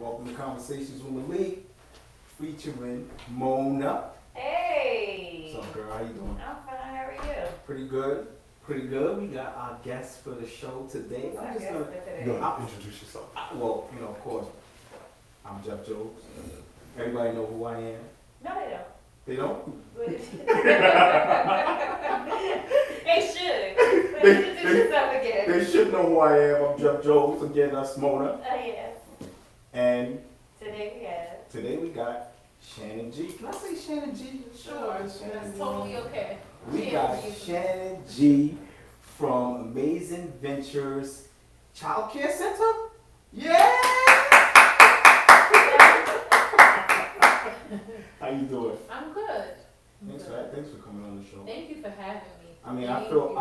Welcome to Conversations with Malik, featuring Mona. Hey! What's up, girl? How you doing? I'm fine. How are you? Pretty good. Pretty good. We got our guest for the show today. I'm just gonna Introduce yourself. well, of course, I'm Jeff Jones. Everybody know who I am. No, they don't. They don't? They should. But introduce yourself again. They should know who I am. I'm Jeff Jones. Again, that's Mona. Oh, yes. And Today we got. Shannon G. Can I say Shannon G? Sure. It's Shannon That's G. totally okay. We got Shannon G from Amazing Ventures Child Care Center. Yeah! How you doing? I'm good. Thanks for coming on the show. Thank you for having me. I mean, I feel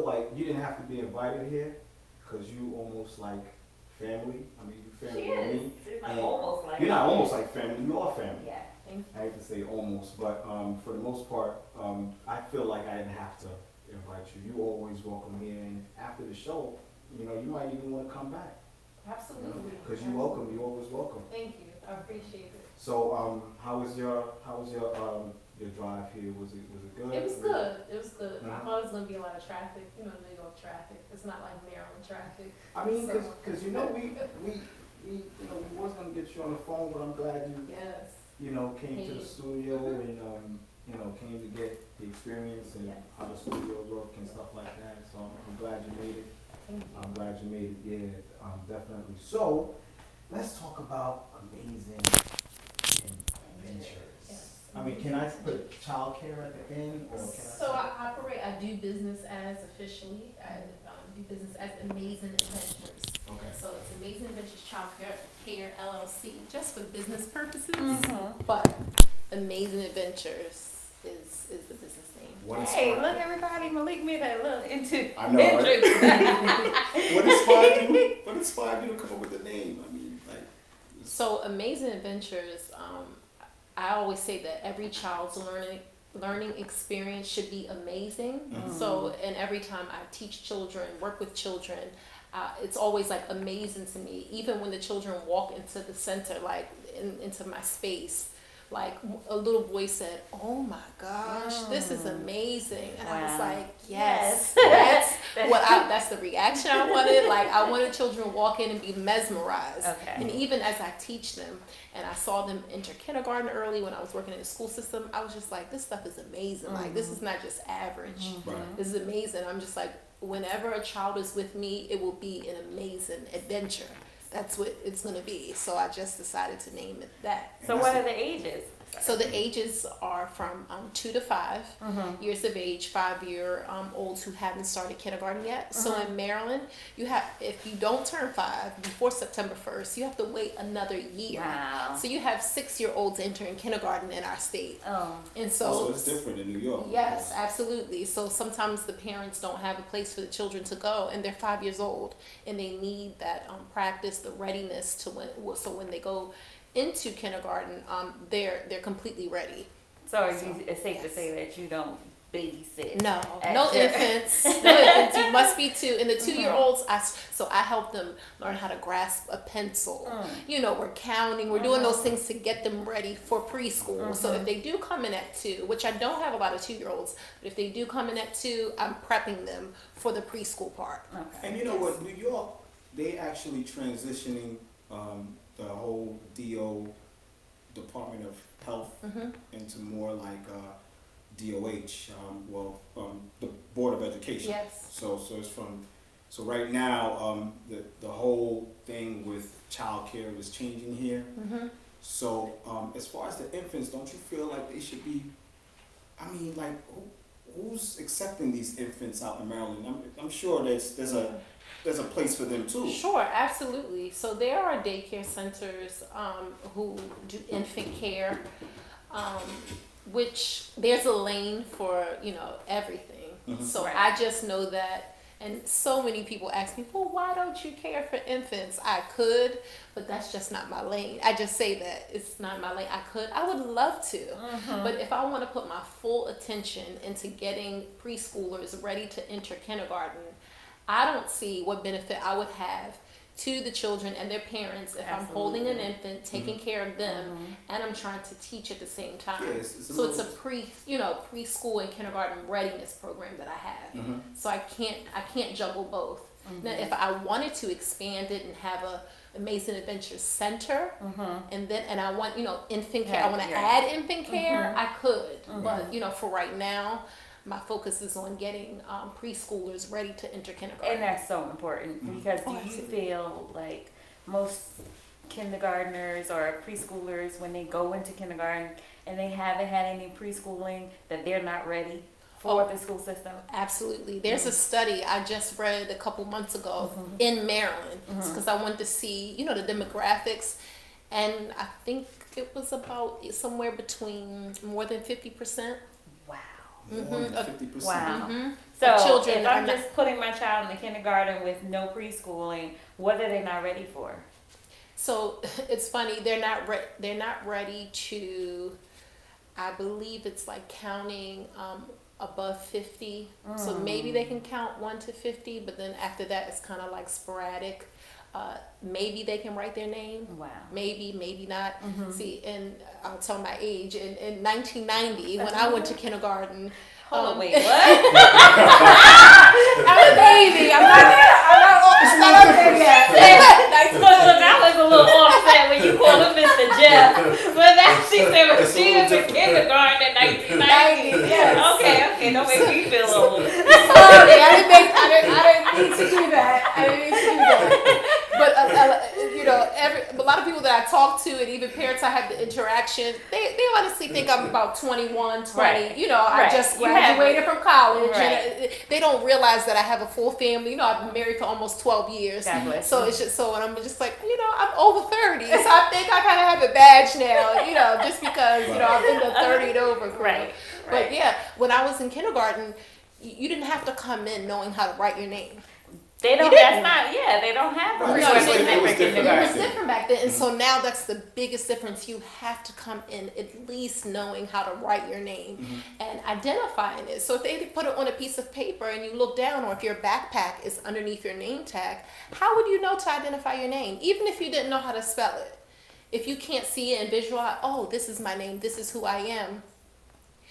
like you didn't have to be invited here because you almost like family. I mean, you family She with is. me. She's not And almost like You're not almost like family. You are family. Yeah. Thank you. I hate to say almost, but for the most part, I feel like I didn't have to invite you. You always welcome here, and after the show, you might even want to come back. Absolutely. Because you welcome, you always welcome. Thank you. I appreciate it. So, how was your drive here? Was it good? It was good. It was good. I Mhm. thought it was going to be a lot of traffic. New York traffic. It's not like Maryland traffic. I mean, So- because we was gonna get you on the phone, but I'm glad you Yes. came to the studio Mhm. and came to get the experience and Yes. how the studio work and stuff like that. So I'm glad you made it. Thank you. I'm glad you made it. Yeah, definitely. So let's talk about Amazing Ventures. Yes. I mean, can I put childcare at the end, or can I? So I do business as officially, I do business as Amazing Adventures. Okay. So it's Amazing Adventures Child Care LLC, just for business purposes. Mm-hmm. But Amazing Adventures is the business name. What Hey, inspired look, everybody, Malik made a little into I know, right? entrance. What inspired you to come up with the name? I mean, like. So Amazing Adventures, I always say that every child's learning experience should be amazing. Mhm. So, and every time I teach children, work with children, it's always like amazing to me. Even when the children walk into the center, like into my space, like a little boy said, "Oh my gosh, this is amazing," and I was Wow. like, "Yes, Yes. that's the reaction I wanted." Like I wanted children to walk in and be mesmerized. Okay. And even as I teach them, and I saw them enter kindergarten early when I was working in the school system, I was just like, "This stuff is amazing. Like this is not just average. Right. This is amazing." I'm just like, whenever a child is with me, it will be an amazing adventure. That's what it's going to be. So I just decided to name it that. So what are the ages? So the ages are from 2 to 5 years of age, 5-year olds who haven't started kindergarten yet. So in Maryland, if you don't turn 5 before September 1st, you have to wait another year. Wow. So you have 6-year-olds entering kindergarten in our state. Oh. And So it's different in New York. Yes, absolutely. So sometimes the parents don't have a place for the children to go, and they're 5 years old, and they need that practice, the readiness to when they go into kindergarten, they're completely ready. So it's safe to say that you don't babysit. No Actually. infants, no infants. You must be 2. And the 2-year-olds, I help them learn how to grasp a pencil. We're counting, we're doing those things to get them ready for preschool. So if they do come in at 2, which I don't have a lot of 2-year-olds, but if they do come in at 2, I'm prepping them for the preschool part. Okay. And you know what? New York, they actually transitioning the whole Department of Health into more like DOH, the Board of Education. Yes. So it's so right now the whole thing with childcare is changing here. So as far as the infants, don't you feel like they should be? I mean, like who's accepting these infants out in Maryland? I'm sure there's a place for them too. Sure, absolutely. So there are daycare centers who do infant care, which there's a lane for everything. So Right. I just know that, and so many people ask me, "Well, why don't you care for infants?" I could, but that's just not my lane. I just say that it's not my lane. I would love to, but if I want to put my full attention into getting preschoolers ready to enter kindergarten, I don't see what benefit I would have to the children and their parents if I'm holding an infant, taking care of them, and I'm trying to teach at the same time. Yeah, it's a preschool and kindergarten readiness program that I have. So I can't juggle both. Now, if I wanted to expand it and have a Amazing Adventures Center, and I want infant care, I want to add infant care, I could. But for right now, my focus is on getting preschoolers ready to enter kindergarten. And that's so important because do you feel like most kindergartners or preschoolers, when they go into kindergarten and they haven't had any preschooling, that they're not ready for the school system? Absolutely. There's a study I just read a couple months ago in Maryland because I wanted to see, the demographics, and I think it was about somewhere between more than 50%. Wow. More than 50%. Wow. So children if I'm just putting my child in the kindergarten with no preschooling, what are they not ready for? So it's funny, they're not ready to, I believe it's like counting above 50. So maybe they can count 1 to 50, but then after that it's kind of like sporadic. Maybe they can write their name. Wow. Maybe not. See, and I'll tell my age. In 1990, when I went to kindergarten. Hold on, wait, what? I'm a baby. I'm not up there yet. So that was a little offset when you called him Mr. Jeff. But then she said she was in kindergarten in 1990. Yes. Okay, don't make me feel old. Sorry, I didn't need to do that. But a lot of people that I talk to, and even parents I have the interaction, they honestly think I'm about 21, 20. Right. I just graduated from college. Right. And they don't realize that I have a full family. I've been married for almost 12 years. So it's just and I'm just like, I'm over 30. So I think I kind of have a badge now, just because, I've been the 30 and over group. Right. But yeah, when I was in kindergarten, you didn't have to come in knowing how to write your name. They don't. That's not. Yeah, they don't have a resources It was for different. It was kindergarten. different back then, and so now that's the biggest difference. You have to come in at least knowing how to write your name and identifying it. So if they put it on a piece of paper and you look down, or if your backpack is underneath your name tag, how would you know to identify your name? Even if you didn't know how to spell it, if you can't see it and visualize, this is my name, this is who I am,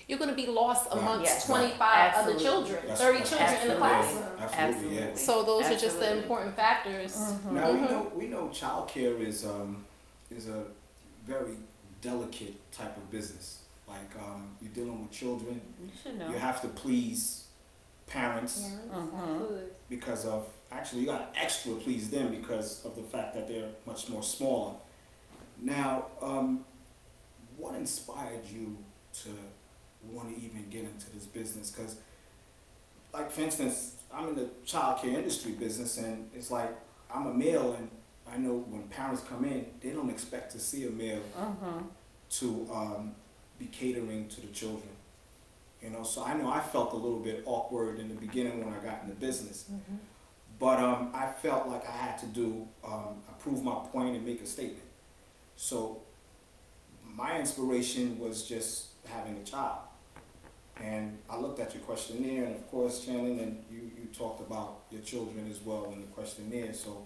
you're going to be lost amongst 25 other children, 30 children in the classroom. Absolutely, yeah. So those are just the important factors. Now we know childcare is a very delicate type of business. Like you're dealing with children. You should know. You have to please parents because of you got to extra please them because of the fact that they're much more smaller. Now, what inspired you to want to even get into this business? Because, like, for instance, I'm in the child care industry business, and it's like I'm a male, and I know when parents come in, they don't expect to see a male to be catering to the children. So I know I felt a little bit awkward in the beginning when I got in the business, but I felt like I had to prove my point and make a statement. So my inspiration was just having a child. And I looked at your questionnaire, and of course, Shannon, and you talked about your children as well in the questionnaire. So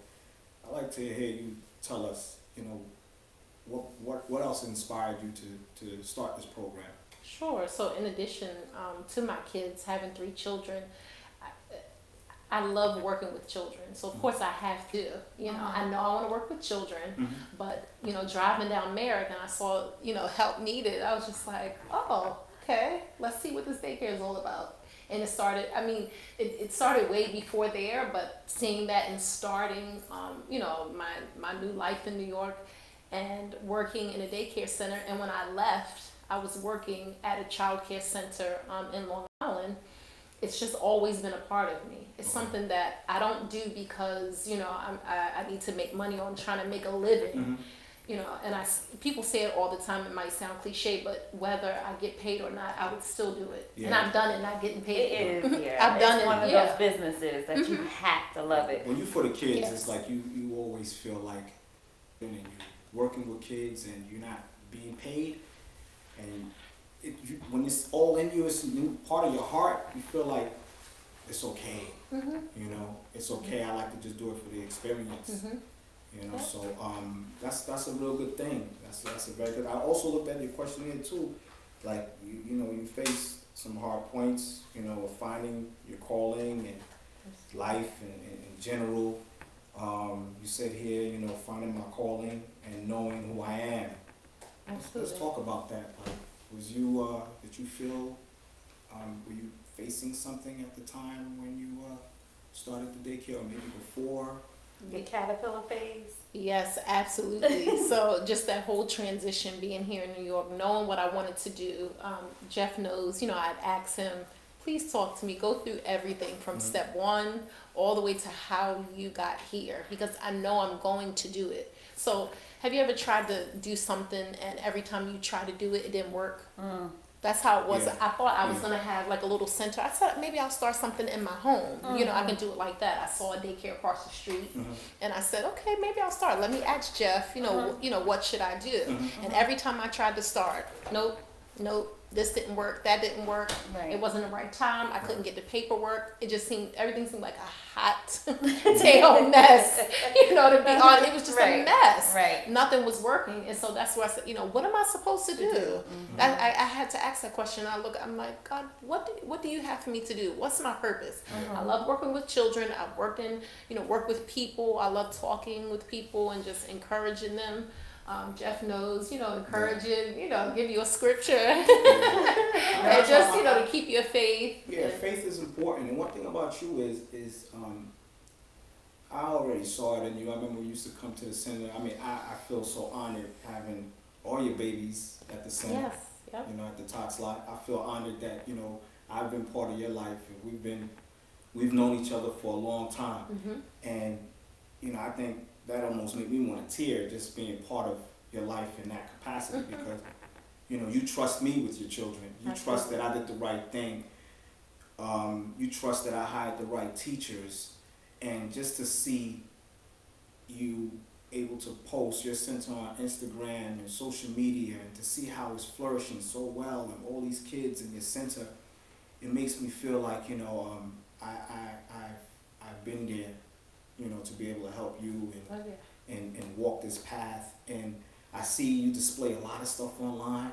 I'd like to hear you tell us, what else inspired you to start this program? Sure. So in addition to my kids, having 3 children, I love working with children. So of course I have to, I know I want to work with children, but, driving down Merrick and I saw, help needed, I was just like, okay, let's see what this daycare is all about. And it started, it started way before there, but seeing that and starting, my new life in New York and working in a daycare center. And when I left, I was working at a child care center in Long Island. It's just always been a part of me. It's something that I don't do because, I need to make money on trying to make a living. And people say it all the time. It might sound cliche, but whether I get paid or not, I would still do it. Yeah. And I've done it, not getting paid. It is, yeah. I've done it's it. one of those businesses that you have to love it. When you're for the kids, it's like you always feel like you're working with kids and you're not being paid. And when it's all in you, it's a new part of your heart, you feel like it's okay. It's okay. I like to just do it for the experience. You know, Yep. so that's a real good thing. That's a very good. I also looked at your questionnaire too, like you know you face some hard points, you know, of finding your calling and life and in general. You said here, you know, finding my calling and knowing who I am. Let's talk about that. Like, was you did you feel were you facing something at the time when you started the daycare, or maybe before? The caterpillar phase. Yes, absolutely. So just that whole transition, being here in New York, knowing what I wanted to do. Jeff knows, you know, I'd ask him, please talk to me, go through everything from step one all the way to how you got here, because I know I'm going to do it. So have you ever tried to do something and every time you try to do it, it didn't work? That's how it was. Yeah. I thought I was going to have like a little center. I said, maybe I'll start something in my home. You know, I can do it like that. I saw a daycare across the street and I said, okay, maybe I'll start. Let me ask Jeff, you know, what should I do? And every time I tried to start, nope, this didn't work, that didn't work. Right. It wasn't the right time. I couldn't get the paperwork. It just seemed, everything seemed like a hot tail mess. You know, to be honest, it was just a mess. Right. Nothing was working. And so that's where I said, you know, what am I supposed to do? I had to ask that question. I'm like, God, what do you have for me to do? What's my purpose? I love working with children. I've worked with people. I love talking with people and just encouraging them. Jeff knows, you know, encouraging, you know, give you a scripture and just, you know, to keep your faith. Yeah, faith is important. And one thing about you is I already saw it in you. I remember we used to come to the center. I mean, I feel so honored having all your babies at the center. Yes, yep. You know, at the Tots lot. I feel honored that, you know, I've been part of your life and we've known each other for a long time. And, you know, I think that almost made me want to tear, just being part of your life in that capacity, because, you know, you trust me with your children. You trust that I did the right thing. You trust that I hired the right teachers. And just to see you able to post your center on Instagram and social media, and to see how it's flourishing so well and all these kids in your center, it makes me feel like, you know, I've been there, you know, to be able to help you and walk this path. And I see you display a lot of stuff online,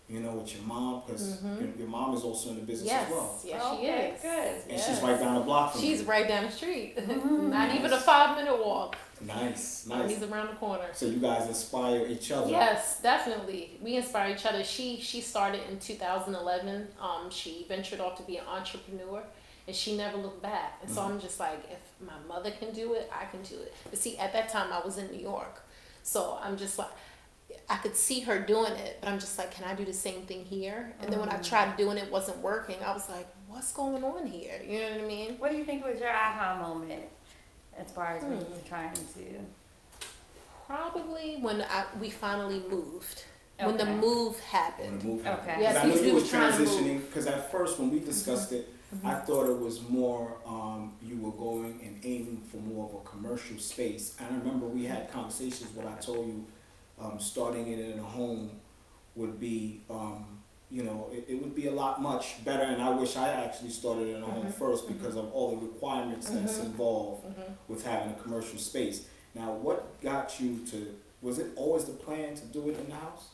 you know, with your mom, because your mom is also in the business as well. Yes, she Okay, is. good. And she's right down the block from She's you. right down the street. Not even a 5-minute walk. Nice. He's around the corner. So you guys inspire each other. Yes, definitely. We inspire each other. She started in 2011. She ventured off to be an entrepreneur, and she never looked back. And so I'm just like, if my mother can do it, I can do it. But see, at that time I was in New York, so I'm just like, I could see her doing it, but I'm just like, can I do the same thing here? And then when I tried doing it, wasn't working. I was like, what's going on here? You know what I mean? What do you think was your aha moment as far as when you were trying to? Probably when we finally moved. When the Okay. move happened. When the move happened. Okay. Yes, I knew we you were was trying to move. transitioning, because at first when we discussed it, I thought it was more you were going and aiming for more of a commercial space. And I remember we had conversations where I told you starting it in a home would be, you know, it would be a lot much better. And I wish I actually started in a home first, because of all the requirements that's involved with having a commercial space. Now, what got you to, was it always the plan to do it in the house?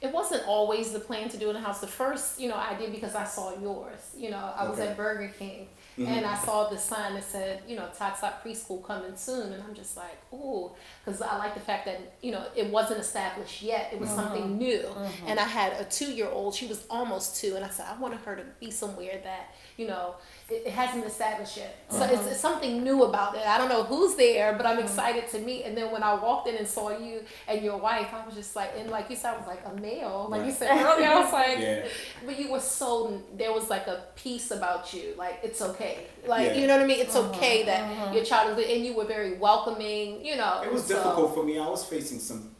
It wasn't always the plan to do it in the house. The first, you know, I did because I saw yours. You know, I was Okay. at Burger King and I saw the sign that said, you know, Tots Lot Preschool coming soon. And I'm just like, ooh, because I like the fact that, you know, it wasn't established yet. It was something new. And I had a 2-year-old. She was almost 2. And I said, I wanted her to be somewhere that, you know, it hasn't established yet. So it's something new about it. I don't know who's there, but I'm excited to meet. And then when I walked in and saw you and your wife, I was just like, and like you said, I was like a male. Like you said earlier, I was like, but you were so, there was like a peace about you. Like, it's okay. Like, you know what I mean? It's okay that your child is good. And you were very welcoming, you know. It was difficult for me. I was facing some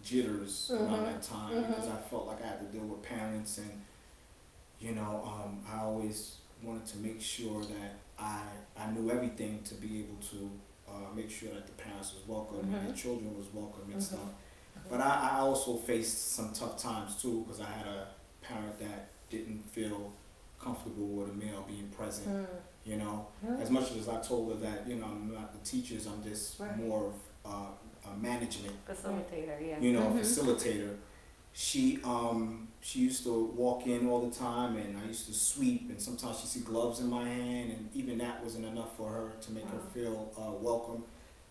jitters around that time, because I felt like I had to deal with parents, and you know, I always wanted to make sure that I knew everything to be able to make sure that the parents was welcome and the children was welcome and stuff. But I also faced some tough times too, because I had a parent that didn't feel comfortable with a male being present You know, as much as I told her that, you know, I'm not the teachers, I'm just more of a management Facilitator, yeah. you know, facilitator. She used to walk in all the time, and I used to sweep, and sometimes she'd see gloves in my hand, and even that wasn't enough for her to make her feel welcome.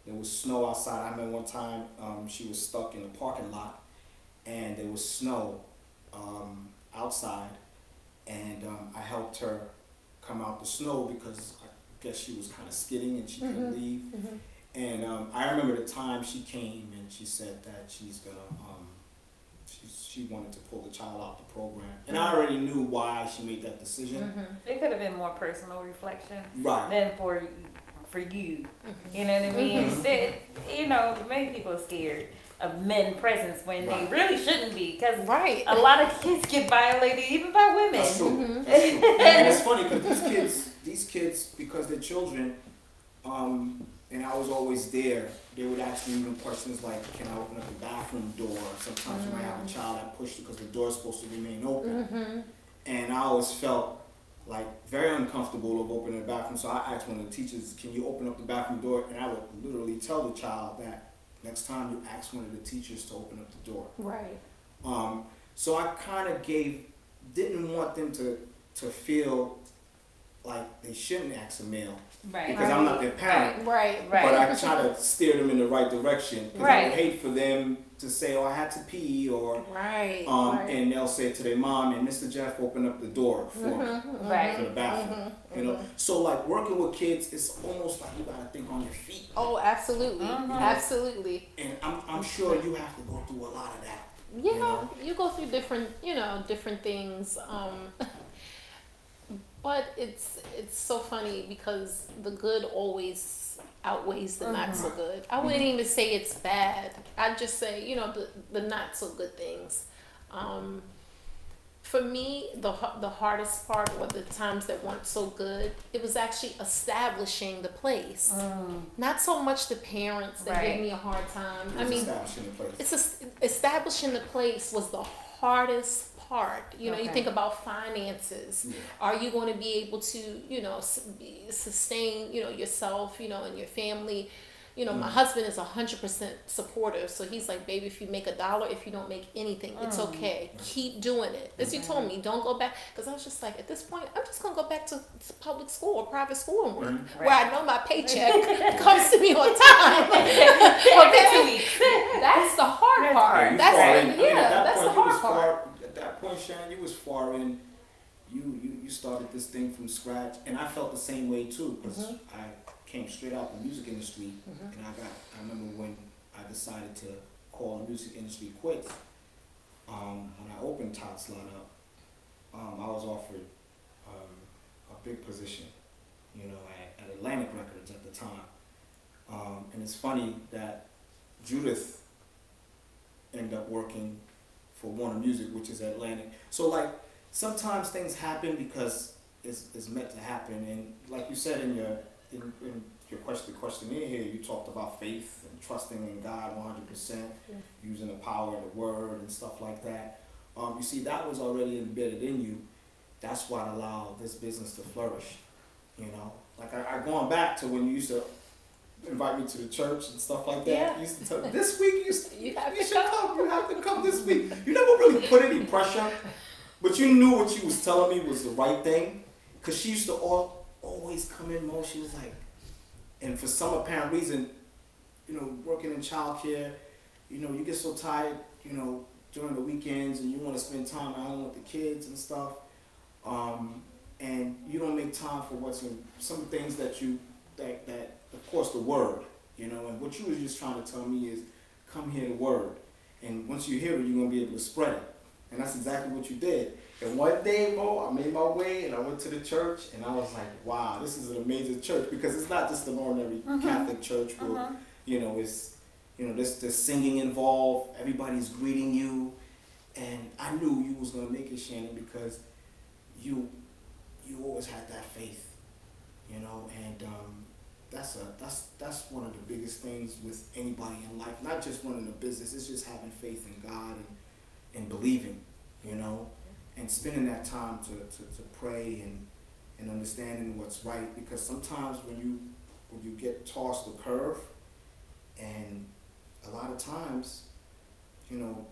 There was snow outside. I remember one time she was stuck in the parking lot, and there was snow outside, and I helped her come out the snow because I guess she was kind of skidding and she couldn't leave. And I remember the time she came and she said that she's gonna she wanted to pull the child out the program, and I already knew why she made that decision. It could have been more personal reflection Right. than for you. You know what I mean? Instead, you know, many people are scared of men presence when they really shouldn't be, because a lot of kids get violated even by women. That's true. That's true. And it's funny because these kids, because they're children, and I was always there, they would ask me even questions like, can I open up the bathroom door? Sometimes you might have a child that pushed it because the door's supposed to remain open. And I always felt like very uncomfortable of opening the bathroom. So I asked one of the teachers, can you open up the bathroom door? And I would literally tell the child that next time you ask one of the teachers to open up the door. Right. So I kind of didn't want them to feel like they shouldn't ask a male. Because I'm not their parent. Right. But I try to steer them in the right direction. Because I would hate for them to say, oh, I had to pee, or and they'll say to their mom, and Mr. Jeff opened up the door for me, for the bathroom. You know, so like working with kids, it's almost like you gotta think on your feet. Oh, absolutely, absolutely. And I'm sure you have to go through a lot of that. Yeah, you go through different things. But it's so funny because the good always outweighs the not so good. I wouldn't even say it's bad. I'd just say, the not so good things. For me, the hardest part were the times that weren't so good. It was actually establishing the place. Not so much the parents that gave me a hard time. I mean, establishing the place was the hardest part. You think about finances. Are you going to be able to, sustain, yourself, and your family? My husband is 100% supportive. So he's like, baby, if you make $1, if you don't make anything, it's okay. Keep doing it. As you told me, don't go back. Because I was just like, at this point, I'm just going to go back to public school or private school and work, where I know my paycheck comes to me on time. That's the hard part. That's the hard part. At that point, Shannon, you was far in. You started this thing from scratch, and I felt the same way too, because I came straight out the music industry, and I remember when I decided to call the music industry quits. When I opened Tots Line Up, I was offered a big position, at Atlantic Records at the time. And it's funny that Judith ended up working for Warner Music, which is Atlantic. So like sometimes things happen because it's meant to happen. And like you said in your questionnaire here, you talked about faith and trusting in God 100%, using the power of the word and stuff like that. You see, that was already embedded in you. That's what allowed this business to flourish. Like I going back to when you used to invite me to the church and stuff like that. You used to tell me, this week you should come. You have to come this week. You never really put any pressure, but you knew what she was telling me was the right thing, because she used to always come in mode. She was like, and for some apparent reason, working in childcare, you get so tired, during the weekends, and you want to spend time at home with the kids and stuff, and you don't make time for what's in some things that of course the word, and what you was just trying to tell me is, come hear the word, and once you hear it, you're going to be able to spread it, and that's exactly what you did. And one day, I made my way, and I went to the church, and I was like, wow, this is an amazing church, because it's not just an ordinary Catholic church where, there's singing involved, everybody's greeting you, and I knew you was going to make it, Shannon, because you always had that faith, and that's one of the biggest things with anybody in life, not just running a business, it's just having faith in God and believing, and spending that time to pray and understanding what's right, because sometimes when you get tossed a curve, and a lot of times, you know,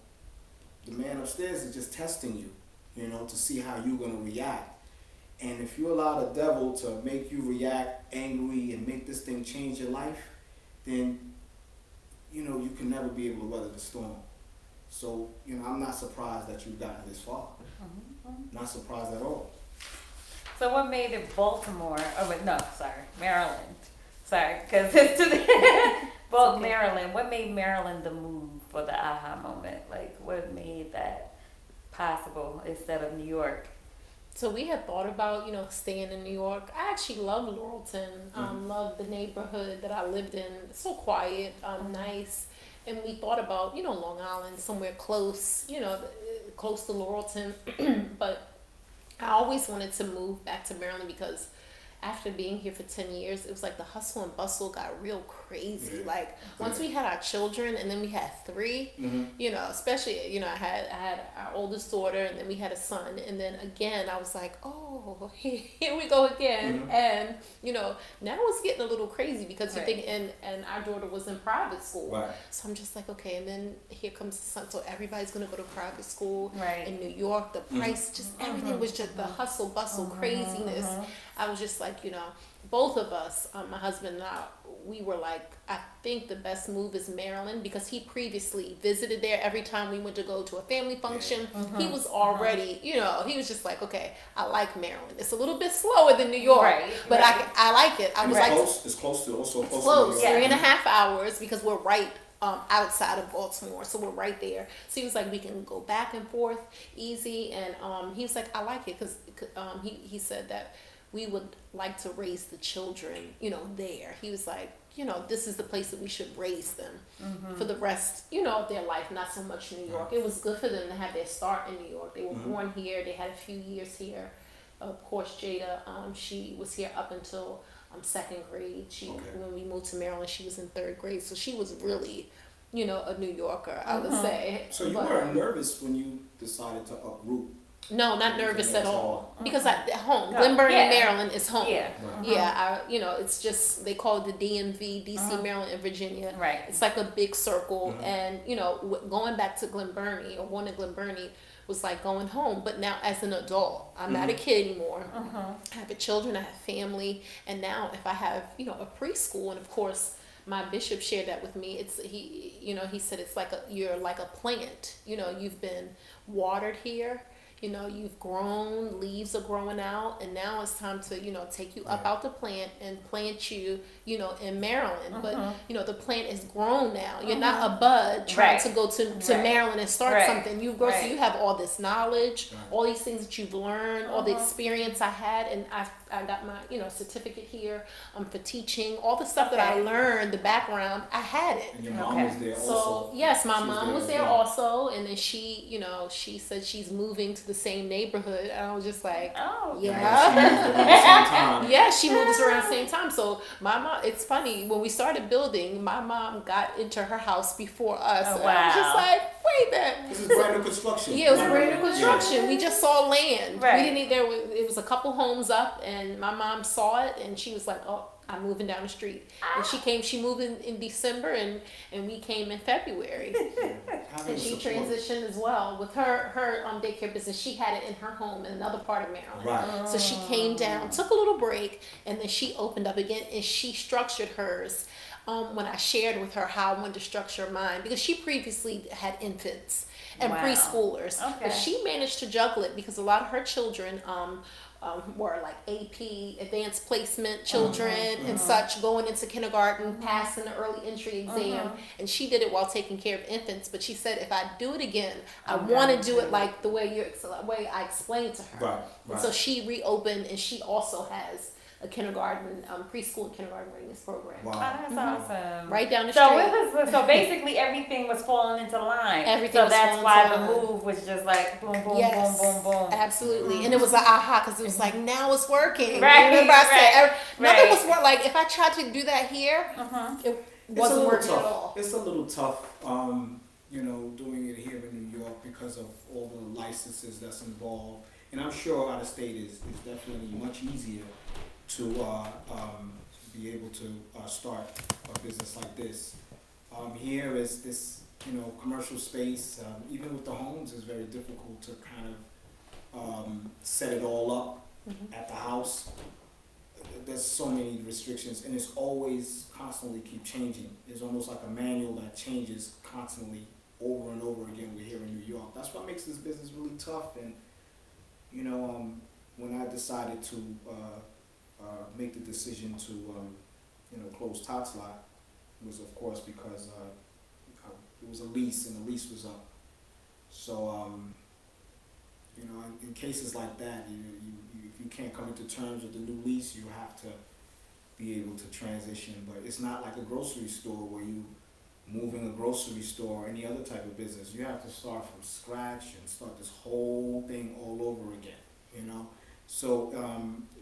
the man upstairs is just testing you, you know, to see how you're going to react. And if you allow the devil to make you react angry and make this thing change your life, then, you know, you can never be able to weather the storm. So, you know, I'm not surprised that you've gotten this far. Not surprised at all. So what made it Baltimore? Oh, wait, no, sorry, Maryland. Sorry, because it's to the well, okay. Maryland. What made Maryland the move for the aha moment? Like, what made that possible instead of New York? So we had thought about, you know, staying in New York. I actually love Laurelton. Love the neighborhood that I lived in. It's so quiet, nice. And we thought about, you know, Long Island, somewhere close, you know, close to Laurelton. But I always wanted to move back to Maryland because after being here for 10 years, it was like the hustle and bustle got real crazy. Yeah. Like once we had our children and then we had 3, you know, especially, you know, I had our oldest daughter and then we had a son. And then again, I was like, oh, here we go again. And, you know, now it's getting a little crazy because you think, and our daughter was in private school. Right. So I'm just like, okay, and then here comes the son. So everybody's going to go to private school in New York. The price, just everything was just the hustle, bustle, craziness. I was just like, you know, both of us, my husband and I, we were like, I think the best move is Maryland because he previously visited there every time we went to go to a family function. He was already, you know, he was just like, okay, I like Maryland. It's a little bit slower than New York, but I like it. I was like, it's close to also it's close. To 3.5 hours because we're right outside of Baltimore, so we're right there. So he was like, we can go back and forth easy, and he was like, I like it because he said that we would like to raise the children, you know, there. He was like, you know, this is the place that we should raise them for the rest, you know, of their life, not so much New York. It was good for them to have their start in New York. They were born here. They had a few years here. Of course, Jada, she was here up until 2nd grade. When we moved to Maryland, she was in 3rd grade. So she was really, you know, a New Yorker, I would say. So you weren't nervous when you decided to uproot? No, not nervous at all. Because at home, Glen Burnie, Maryland is home. You know, it's just, they call it the DMV, DC, Maryland, and Virginia. Right. It's like a big circle. And, you know, going back to Glen Burnie or going to Glen Burnie was like going home. But now as an adult, I'm not a kid anymore. I have children, I have family. And now if I have, you know, a preschool, and of course, my bishop shared that with me. He said it's like you're like a plant. You know, you've been watered here. You know, you've grown, leaves are growing out, and now it's time to, you know, take you up out the plant and plant you, you know, in Maryland. But, you know, the plant is grown now. You're not a bud trying to go to Maryland and start something. You grow, so you have all this knowledge, all these things that you've learned, all the experience I had, and I got my, you know, certificate here for teaching. All the stuff that I learned, the background, I had it. And your mom was there also. So, yes, my mom was there also, and then she, you know, she said she's moving to the same neighborhood, and I was just like, she moved us around the same time. So my mom, it's funny, when we started building, my mom got into her house before us. Oh, and I was just like, wait a minute. This is brand new construction. Yeah, it was brand new construction. We just saw land. We didn't need it was a couple homes up, and my mom saw it, and she was like, oh, I'm moving down the street. And she moved in December, and we came in February. And she transitioned as well with her daycare business. She had it in her home in another part of Maryland. Right. So she came down, took a little break, and then she opened up again, and she structured hers. When I shared with her how I wanted to structure mine, because she previously had infants and preschoolers, but she managed to juggle it because a lot of her children were like AP, advanced placement children and such, going into kindergarten, passing the early entry exam, and she did it while taking care of infants. But she said, if I do it again, I want to do it like the way I explained to her. Right. And so she reopened, and she also has a kindergarten, preschool and kindergarten readiness program. Wow. Oh, that's awesome. Right down the street. So basically everything was falling into line. Everything so that's why the move was just like boom, boom, boom, boom, boom. Absolutely. And it was an aha, because it was like, now it's working. Right. Remember I said, nothing was more like, if I tried to do that here, it wasn't working at all. It's a little tough, you know, doing it here in New York because of all the licenses that's involved. And I'm sure out of state is definitely much easier to be able to start a business like this. Here is this, commercial space, even with the homes, is very difficult to kind of set it all up at the house. There's so many restrictions, and it's always constantly keep changing. It's almost like a manual that changes constantly over and over again. We're here in New York. That's what makes this business really tough. And when I decided to make the decision to close Tots Lot, was of course because it was a lease and the lease was up. So in cases like that, if you can't come into terms with the new lease, you have to be able to transition. But it's not like a grocery store where you moving a grocery store or any other type of business. You have to start from scratch and start this whole thing all over again. So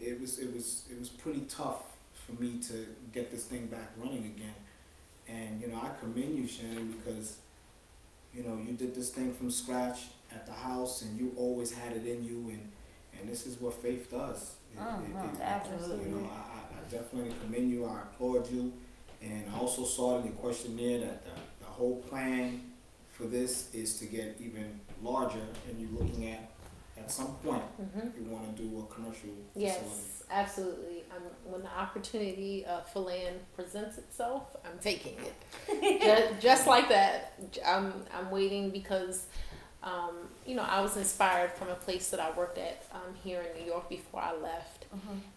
it was pretty tough for me to get this thing back running again. And I commend you, Shannon, because you did this thing from scratch at the house, and you always had it in you, and this is what faith does. Absolutely. I definitely commend you. I applaud you, and I also saw in the questionnaire that the whole plan for this is to get even larger, and you're looking at some point you want to do a commercial Yes, facility. absolutely. When the opportunity for land presents itself, I'm taking it. just like that. I'm waiting because, I was inspired from a place that I worked at here in New York before I left,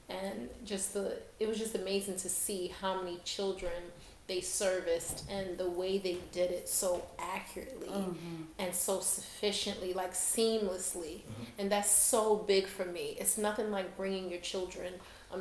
and it was just amazing to see how many children they serviced and the way they did it so accurately and so sufficiently, like seamlessly. And that's so big for me. It's nothing like bringing your children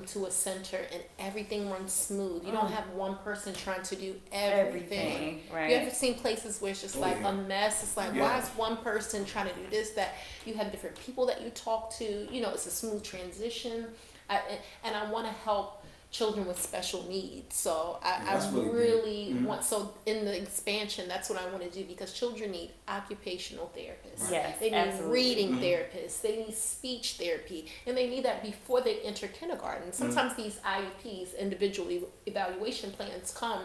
to a center and everything runs smooth. You don't have one person trying to do everything. Right. You ever seen places where it's just a mess? It's like, why is one person trying to do this, that? You have different people that you talk to. It's a smooth transition. And I want to help children with special needs. So I really want, so in the expansion, that's what I want to do, because children need occupational therapists. Yes, they need absolutely. reading therapists. They need speech therapy. And they need that before they enter kindergarten. Sometimes these IEPs, individual evaluation plans, come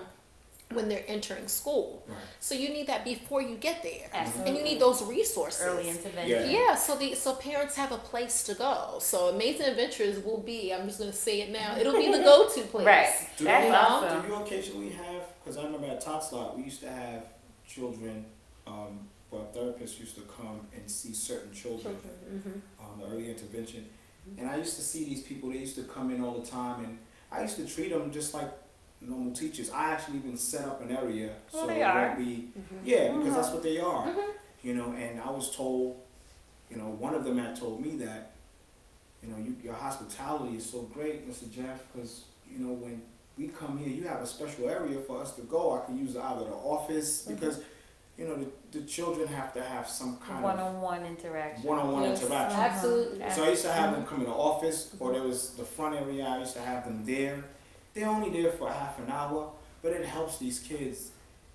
when they're entering school. Right. So you need that before you get there. Absolutely. And you need those resources. Early intervention. Yeah, so parents have a place to go. So Amazing Adventures will be, I'm just going to say it now, it'll be the go-to place. Right. Do That's you, awesome. Do you occasionally have, because I remember at Tots Lot, we used to have children, where therapists used to come and see certain children, the early intervention. And I used to see these people, they used to come in all the time, and I used to treat them just like normal teachers. I actually even set up an area so they it are. won't be, because that's what they are. And I was told, one of them had told me that, your hospitality is so great, Mr. Jeff, because, when we come here, you have a special area for us to go. I can use either the office, because, the children have to have some kind One-on-one interaction. one-on-one interaction. Absolutely. So I used to have them come in the office, or there was the front area, I used to have them there. They're only there for half an hour, but it helps these kids.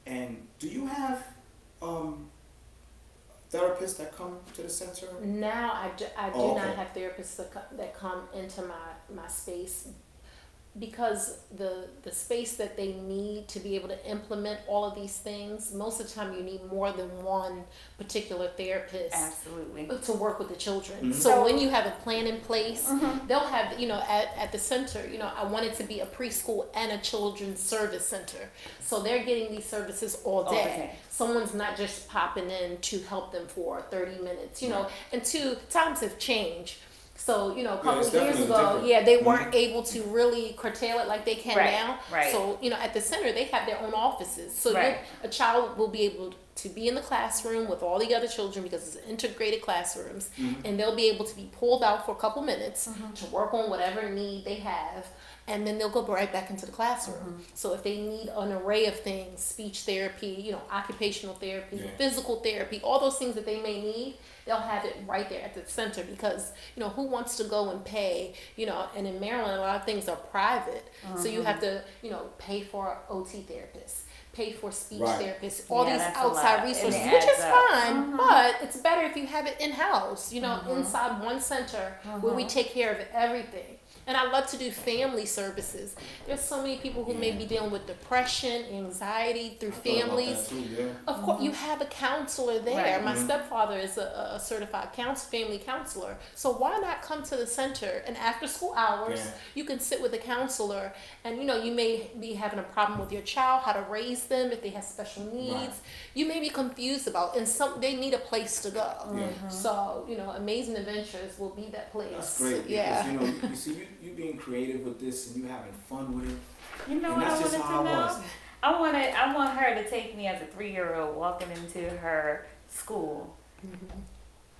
And do you have therapists that come to the center? Now I do okay. not have therapists that come into my space, because the space that they need to be able to implement all of these things, most of the time you need more than one particular therapist. Absolutely. To work with the children. So when you have a plan in place, they'll have, at the center, I want it to be a preschool and a children's service center. So they're getting these services all day. Okay. Someone's not just popping in to help them for 30 minutes, and times have changed. So, a couple of years ago, they weren't able to really curtail it like they can now. Right. So, at the center, they have their own offices. So a child will be able to be in the classroom with all the other children, because it's integrated classrooms, and they'll be able to be pulled out for a couple minutes to work on whatever need they have, and then they'll go right back into the classroom. So if they need an array of things, speech therapy, occupational therapy, physical therapy, all those things that they may need, they'll have it right there at the center, because, who wants to go and pay, and in Maryland, a lot of things are private. So you have to, pay for an OT therapist, pay for speech Right. therapists, all Yeah, these that's a outside lot. resources, And it which is adds up. fine, but it's better if you have it in-house, you know, inside one center where we take care of everything. And I love to do family services. There's so many people who may be dealing with depression, anxiety through I thought about families. that too, yeah. Of course, you have a counselor there. Right. My stepfather is a certified family counselor. So why not come to the center and after school hours, Yeah. you can sit with a counselor, and you know, you may be having a problem with your child, how to raise them if they have special needs. Right. You may be confused about, and they need a place to go. Yeah. So you know, Amazing Adventures will be that place. That's great because Yeah. you know, you see, you being creative with this and you having fun with it. You know And what I that's wanted just to how I know? was. I want her to take me as a 3-year-old walking into her school.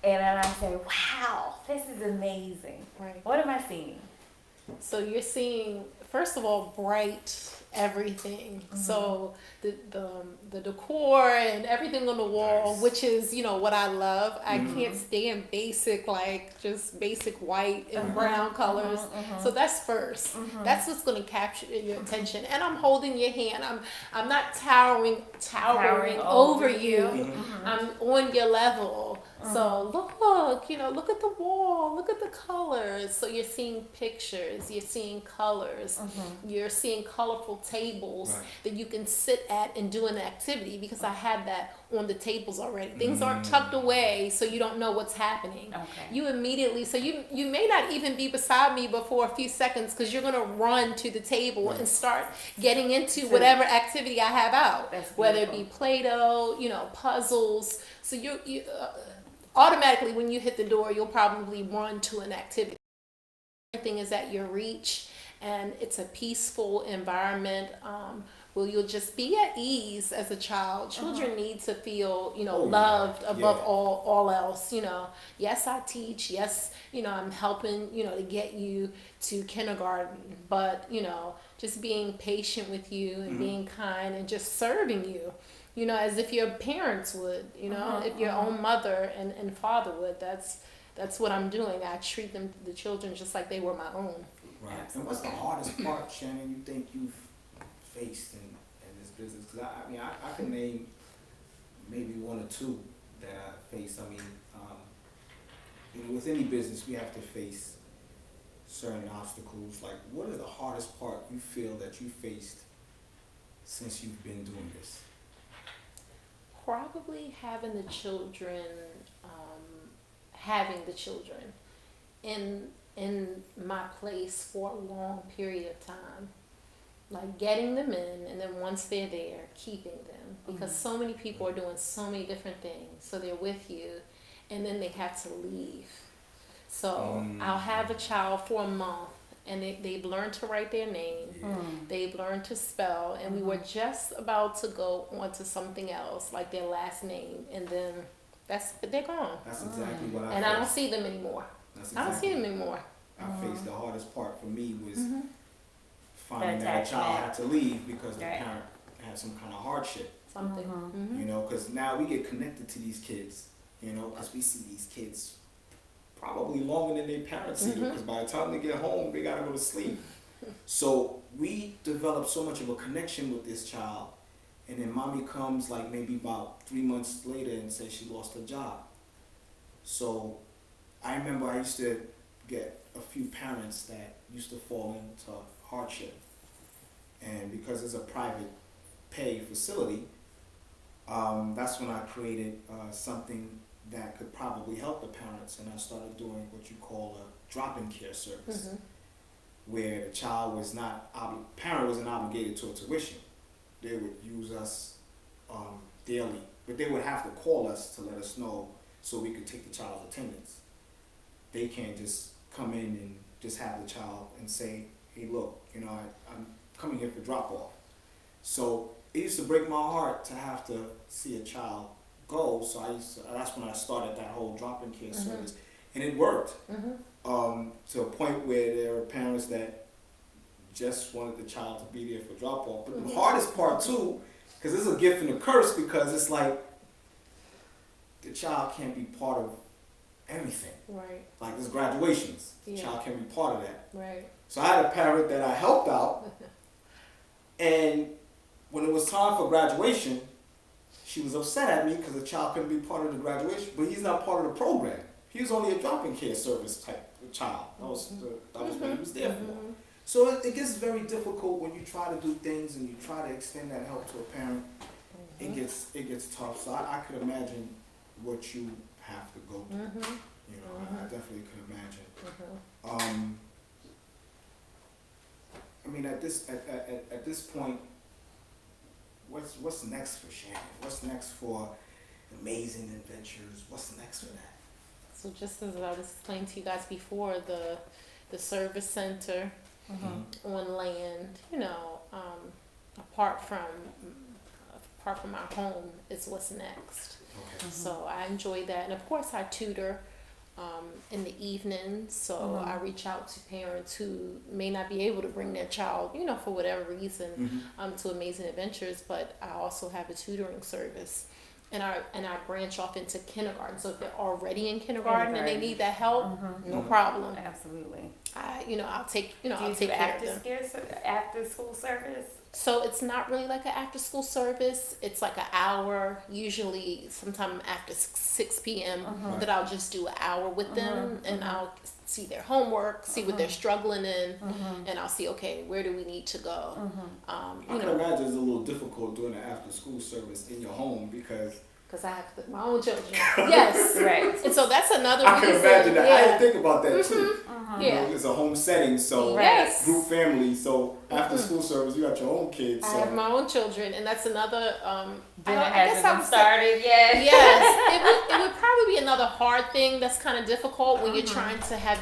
And then I say, wow, this is amazing. Right. What am I seeing? So you're seeing, first of all, bright everything. So the decor and everything on the wall, Nice. which is, you know, what I love. I can't stand basic, like just basic white and brown colors. So that's 1st. That's what's going to capture your attention. And I'm holding your hand. I'm not towering over you. I'm on your level. So look, you know, look at the wall, look at the colors. So you're seeing pictures, you're seeing colors, you're seeing colorful tables Right. that you can sit at and do an activity, because I have that on the tables already. Things aren't tucked away, so you don't know what's happening. Okay. You immediately, so you may not even be beside me before a few seconds, because you're gonna run to the table and start getting into whatever activity I have out, That's whether it be beautiful. Play-Doh, you know, puzzles. So you automatically, when you hit the door, you'll probably run to an activity. Everything is at your reach, and it's a peaceful environment where you'll just be at ease as a child. Children need to feel, you know, Oh, yeah. loved above Yeah. all else. You know, yes, I teach. Yes, you know, I'm helping, you know, to get you to kindergarten, but you know, just being patient with you and being kind and just serving you. You know, as if your parents would, you know, if your own mother and father would. That's what I'm doing. I treat the children just like they were my own. Right. And what's the hardest part, Shannon, you think you've faced in this business? Because I mean, I can name maybe 1 or 2 that I faced. I mean, you know, with any business, we have to face certain obstacles. Like, what is the hardest part you feel that you faced since you've been doing this? Probably having the children in my place for a long period of time, like getting them in, and then once they're there, keeping them, because so many people are doing so many different things. So they're with you, and then they have to leave. So I'll have a child for a month, and they've learned to write their name. They've learned to spell, and we were just about to go on to something else, like their last name, and then they're gone. That's exactly what I And faced. I don't see them anymore. That's I don't see exactly them anymore. I faced. The hardest part for me was finding The that a child attachment. had to leave because the Right. parent had some kind of hardship. Something. You know, because now we get connected to these kids, you know, because we see these kids probably longer than their parents see them, because by the time they get home, they got to go to sleep. So we develop so much of a connection with this child, and then mommy comes like maybe about 3 months later and says she lost her job. So I remember I used to get a few parents that used to fall into hardship, and because it's a private pay facility, that's when I created something that could probably help the parents, and I started doing what you call a drop-in care service, where the child was not, parent wasn't obligated to a tuition. They would use us daily, but they would have to call us to let us know so we could take the child's attendance. They can't just come in and just have the child and say, hey, look, you know, I'm coming here for drop-off. So it used to break my heart to have to see a child go, so that's when I started that whole drop-in care service, and it worked. To a point where there were parents that just wanted the child to be there for drop-off. But the hardest part too, because it's a gift and a curse, because it's like the child can't be part of everything. Right. Like there's graduations, the Yeah. child can't be part of that. Right. So I had a parent that I helped out, and when it was time for graduation, she was upset at me because the child couldn't be part of the graduation, but he's not part of the program. He was only a drop-in care service type of child. That was what he was there for. So it gets very difficult when you try to do things and you try to extend that help to a parent. It gets tough. So I could imagine what you have to go through. You know, I definitely could imagine. I mean, at this point, what's next for Shannon? What's next for Amazing Adventures? What's next for that? So just as I was explaining to you guys before, the service center on land, you know, apart from our home is what's next. Okay. So I enjoy that, and of course I tutor in the evenings. So I reach out to parents who may not be able to bring their child, you know, for whatever reason, to Amazing Adventures. But I also have a tutoring service, and I branch off into kindergarten. So if they're already in kindergarten and they need that help, no problem. Absolutely. I'll take Do you I'll do take care of them. after school service? So it's not really like an after school service. It's like an hour, usually sometime after 6 p.m. that I'll just do an hour with them, and I'll see their homework, see what they're struggling in, and I'll see, okay, where do we need to go? I can imagine it's a little difficult doing an after school service in your home because I have my own children. Yes. Right. And so that's another I can reason. imagine that. I Yeah. didn't think about that too. You Yeah. know, it's a home setting, so Yes. group family. So after school service, you got your own kids. I So have my own children, and that's another. Dinner I hasn't guess I been would say- started yet. Yes, it would probably be another hard thing that's kind of difficult when you're trying to have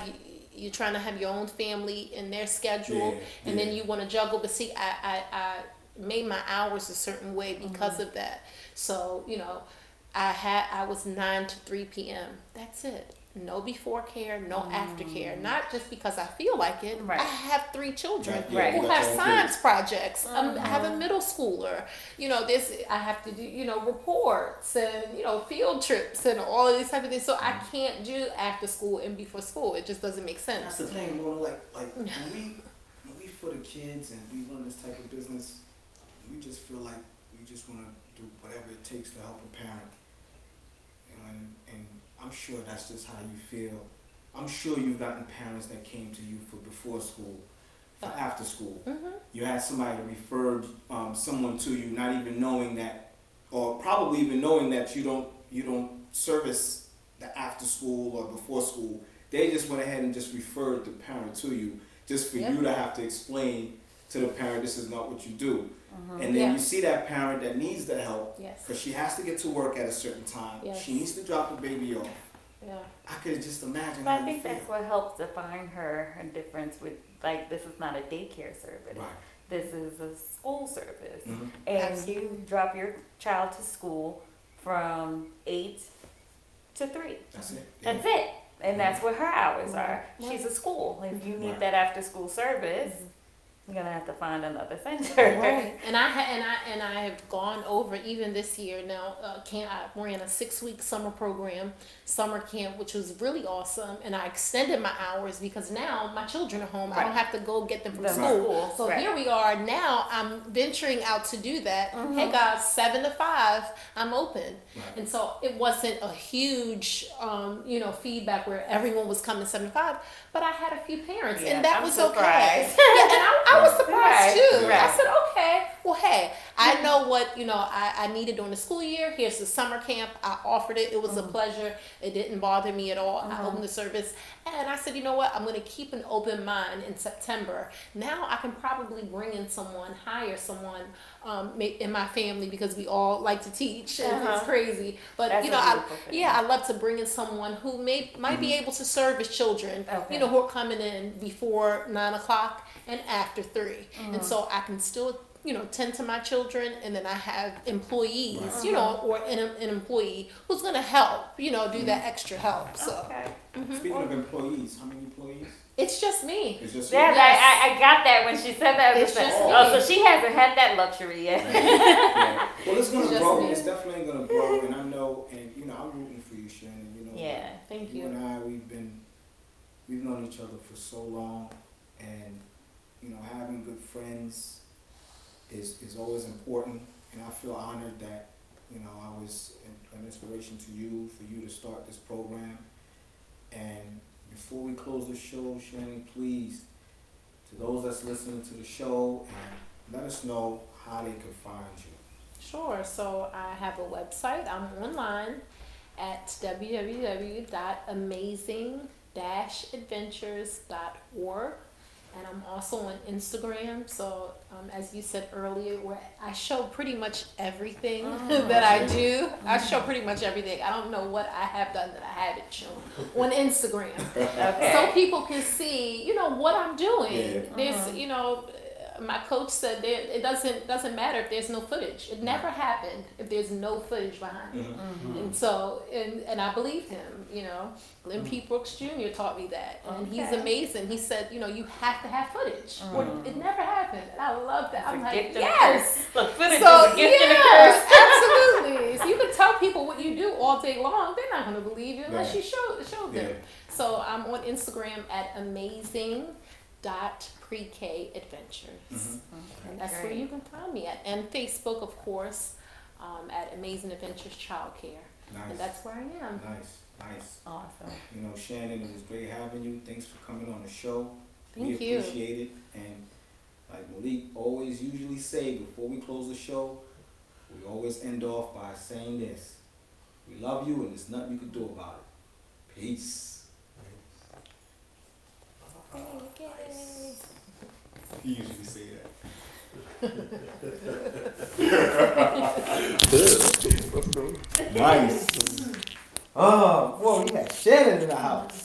your own family in their schedule, and then you want to juggle. But see, I made my hours a certain way because of that. So you know, I was 9 to 3 p.m. That's it. No before care, no after care. Not just because I feel like it. Right. I have 3 children Right. who You got have your own science kids. projects. I have a middle schooler. You know, I have to do, you know, reports and, you know, field trips and all of these type of things. So I can't do after school and before school. It just doesn't make sense. that's the thing, Lord. Like when we for the kids and we run this type of business, we just feel like we just want to do whatever it takes to help a parent. And I'm sure that's just how you feel. I'm sure you've gotten parents that came to you for before school, for after school. You had somebody that referred someone to you, not even knowing that, or probably even knowing that you don't service the after school or before school. They just went ahead and just referred the parent to you, just for you to have to explain to the parent this is not what you do. And then you see that parent that needs the help because she has to get to work at a certain time. She needs to drop the baby off. I could just imagine. But I think that's what helps define her difference with, like, this is not a daycare service. Right. This is a school service. And Absolutely. you drop your child to school from 8 to 3. That's it. That's it. And that's what her hours are. She's a school. If you need that after school service, you're gonna have to find another center. Right. And I have gone over even this year now. I ran a 6-week summer program, summer camp, which was really awesome. And I extended my hours because now my children are home. I don't have to go get them from school. So here we are now. I'm venturing out to do that. Hey guys, 7 to 5, I'm open. And so it wasn't a huge, feedback where everyone was coming 7 to 5. But I had a few parents, and that was okay. And I was surprised too. I said, okay, well, hey, I know what, I needed during the school year. Here's the summer camp. I offered it. It was a pleasure. It didn't bother me at all. I opened the service, and I said, you know what? I'm going to keep an open mind in September. Now I can probably bring in hire someone in my family because we all like to teach. It's crazy. But, I love to bring in someone who might be able to service children, who are coming in before 9 o'clock and after 3. And so I can still, tend to my children, and then I have employees, or an employee who's going to help, do that extra help. So Speaking of employees, how many employees? it's just me. It's just Yeah, you? I got that when she said that. It's just so she hasn't had that luxury yet. Well, it's gonna It's just grow. me. It's definitely gonna grow, and I know, and I'm rooting for you, Shannon. Thank You you. and I, we've known each other for so long, and having good friends is always important, and I feel honored that, you know, I was an inspiration to you, for you to start this program. And before we close the show, Shannon, please, to those that's listening to the show, and let us know how they can find you. Sure. So I have a website. I'm online at www.amazing-adventures.org. And I'm also on Instagram. So as you said earlier, where I show pretty much everything that I do. I show pretty much everything. I don't know what I have done that I haven't shown on Instagram. Okay. So people can see, you know, what I'm doing. Yeah. There's, you know, my coach said it doesn't matter if there's no footage. It never happened if there's no footage behind it. And so, and I believed him, you know. Glenn P. Brooks Jr. taught me that. And he's amazing. He said, you know, you have to have footage. Or it never happened. And I love that. I'm like, yes. Look, footage So, is a gift and a curse. absolutely. So you can tell people what you do all day long. They're not going to believe you unless you show them. Yeah. So I'm on Instagram at amazing.pre-K adventures. And that's where you can find me at. And Facebook, of course, at Amazing Adventures Childcare. Nice. And that's where I am. Nice. Awesome. You know, Shannon, it was great having you. Thanks for coming on the show. Thank we you. appreciate it. And like Malik always usually say before we close the show, we always end off by saying this: we love you, and there's nothing you can do about it. Peace. He usually say that. Nice. Oh, boy, we had Shannon in the house.